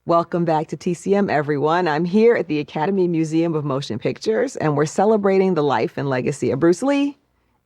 Welcome back to TCM, everyone. I'm here at the Academy Museum of Motion Pictures, and we're celebrating the life and legacy of Bruce Lee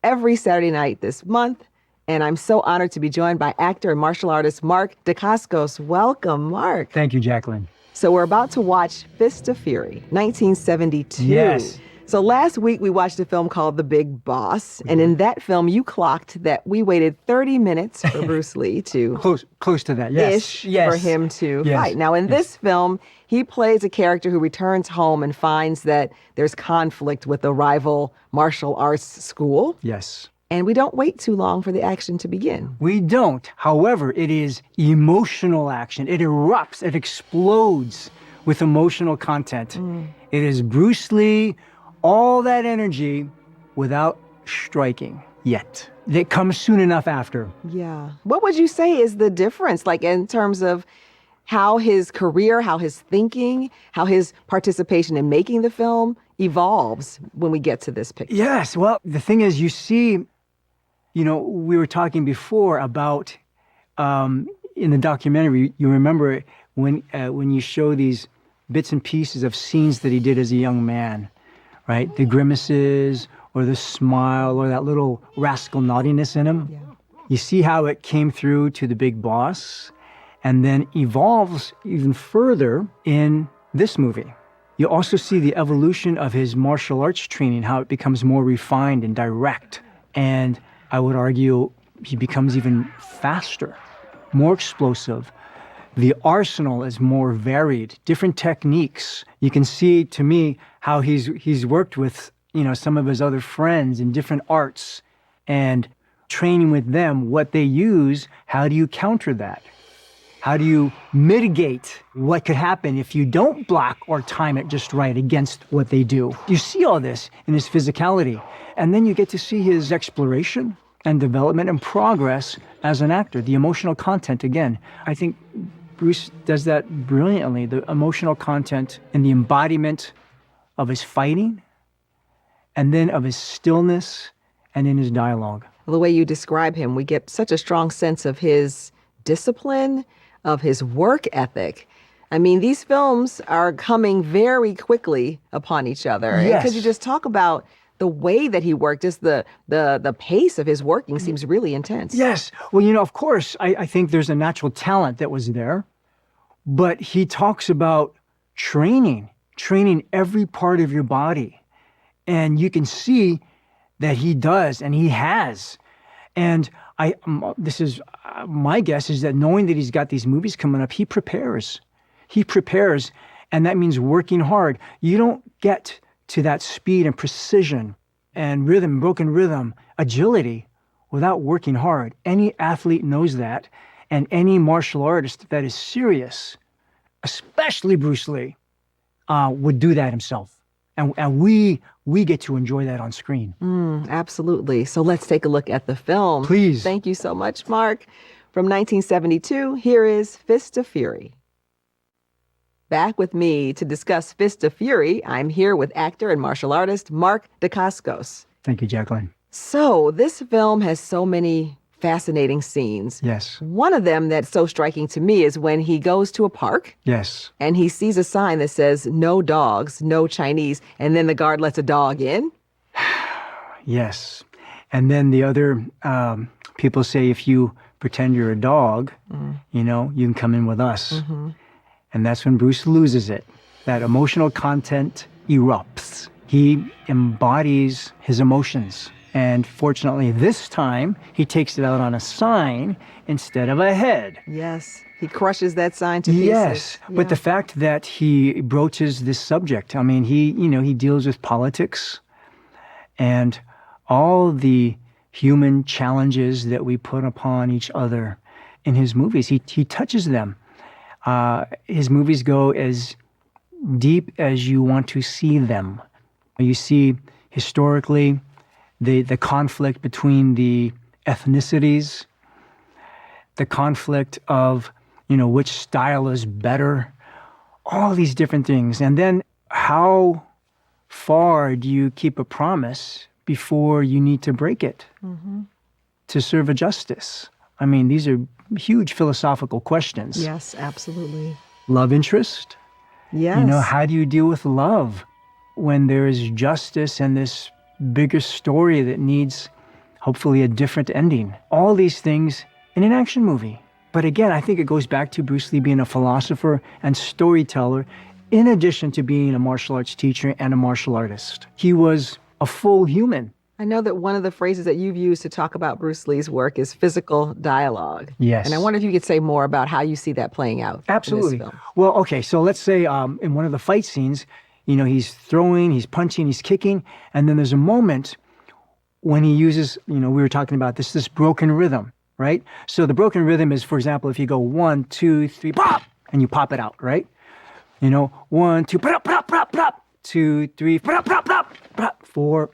every Saturday night this month. And I'm so honored to be joined by actor and martial artist Mark Dacascos. Welcome, Mark. Thank you, Jacqueline. So we're about to watch Fist of Fury, 1972. Yes. So last week we watched a film called The Big Boss, and in that film you clocked that we waited 30 minutes for Bruce Lee to close to that. Yes. for him to fight. Now in this film, he plays a character who returns home and finds that there's conflict with a rival martial arts school. Yes. And we don't wait too long for the action to begin. We don't. However, it is emotional action. It erupts, it explodes with emotional content. It is Bruce Lee, all that energy without striking yet. It comes soon enough after. Yeah. What would you say is the difference, like in terms of how his career, how his thinking, how his participation in making the film evolves when we get to this picture? Yes. Well, the thing is, you see, we were talking before about in the documentary, you remember when you show these bits and pieces of scenes that he did as a young man, right? The grimaces or the smile or that little rascal naughtiness in him. Yeah. You see how it came through to the Big Boss and then evolves even further in this movie. You also see the evolution of his martial arts training, how it becomes more refined and direct. And I would argue he becomes even faster, more explosive. The arsenal is more varied, different techniques. You can see, to me, how he's worked with, some of his other friends in different arts and training with them what they use. How do you counter that? How do you mitigate what could happen if you don't block or time it just right against what they do? You see all this in his physicality. And then you get to see his exploration and development and progress as an actor, the emotional content again. I think Bruce does that brilliantly, the emotional content and the embodiment of his fighting and then of his stillness and in his dialogue. The way you describe him, we get such a strong sense of his discipline, of his work ethic. I mean, these films are coming very quickly upon each other. Yes. Could you just talk about the way that he worked, just the pace of his working seems really intense. Yes. Well, of course, I think there's a natural talent that was there, but he talks about training every part of your body. And you can see that he does, and he has. And this is my guess is that knowing that he's got these movies coming up, he prepares, and that means working hard. You don't get to that speed and precision and rhythm, broken rhythm, agility without working hard. Any athlete knows that, and any martial artist that is serious, especially Bruce Lee, would do that himself. And we get to enjoy that on screen. Absolutely. So let's take a look at the film. Please. Thank you so much, Mark. From 1972, here is Fist of Fury. Back with me to discuss Fist of Fury, I'm here with actor and martial artist Mark Dacascos. Thank you, Jacqueline. So this film has so many fascinating scenes. Yes. One of them that's so striking to me is when he goes to a park. Yes. And he sees a sign that says, "No dogs, no Chinese," and then the guard lets a dog in. Yes. And then the other people say, if you pretend you're a dog, you can come in with us. And that's when Bruce loses it. That emotional content erupts. He embodies his emotions. And fortunately, this time, he takes it out on a sign instead of a head. Yes. He crushes that sign to pieces. Yes. But the fact that he broaches this subject, I mean, he deals with politics and all the human challenges that we put upon each other in his movies. He touches them. His movies go as deep as you want to see them. You see historically the conflict between the ethnicities, the conflict of, which style is better, all these different things. And then how far do you keep a promise before you need to break it to serve a justice? I mean, these are huge philosophical questions. Yes, absolutely. love interest. Yes. You know, how do you deal with love when there is justice and this bigger story that needs hopefully a different ending? All these things in an action movie. But again, I think it goes back to Bruce Lee being a philosopher and storyteller, in addition to being a martial arts teacher and a martial artist. He was a full human. I know that one of the phrases that you've used to talk about Bruce Lee's work is physical dialogue. Yes. And I wonder if you could say more about how you see that playing out Absolutely. in this film. Well, okay, so let's say in one of the fight scenes, you know, he's throwing, he's punching, he's kicking, and then there's a moment when he uses, you know, we were talking about this broken rhythm, right? So the broken rhythm is, for example, if you go 1, 2, 3, pop, and you pop it out, right? You know, 1, 2, pop, pop, pop, pop, 2, 3, pop, pop, pop, pop, 4.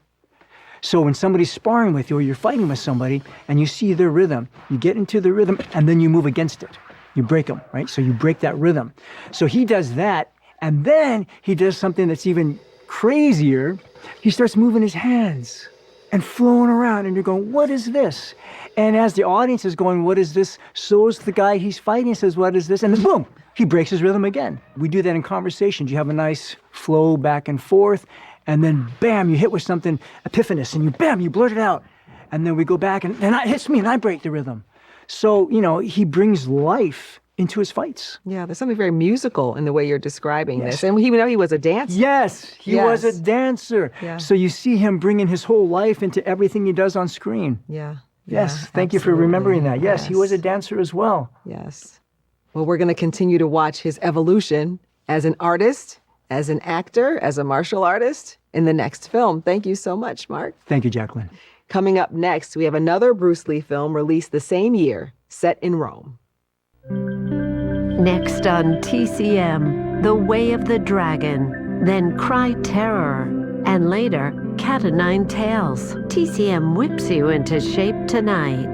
So when somebody's sparring with you or you're fighting with somebody and you see their rhythm, you get into the rhythm and then you move against it. You break them, right? So you break that rhythm. So he does that, and then he does something that's even crazier. He starts moving his hands and flowing around, and you're going, what is this? And as the audience is going, what is this? So is the guy he's fighting says, what is this? And then boom, he breaks his rhythm again. We do that in conversations. You have a nice flow back and forth, and then bam, you hit with something epiphanous, and you blurt it out. And then we go back, and then it hits me, and I break the rhythm. So, you know, he brings life into his fights. Yeah, there's something very musical in the way you're describing this. And we know he was a dancer. Yes, he was a dancer. Yeah. So you see him bringing his whole life into everything he does on screen. Yeah. Yes, Yeah, thank you for absolutely. remembering that. Yes, he was a Yes. dancer as well. Yes. Well, we're going to continue to watch his evolution as an artist, as an actor, as a martial artist in the next film. Thank you so much, Mark. Thank you, Jacqueline. Coming up next, we have another Bruce Lee film released the same year, set in Rome. Next on TCM, The Way of the Dragon, then Cry Terror, and later, Cat o' Nine Tails. TCM whips you into shape tonight.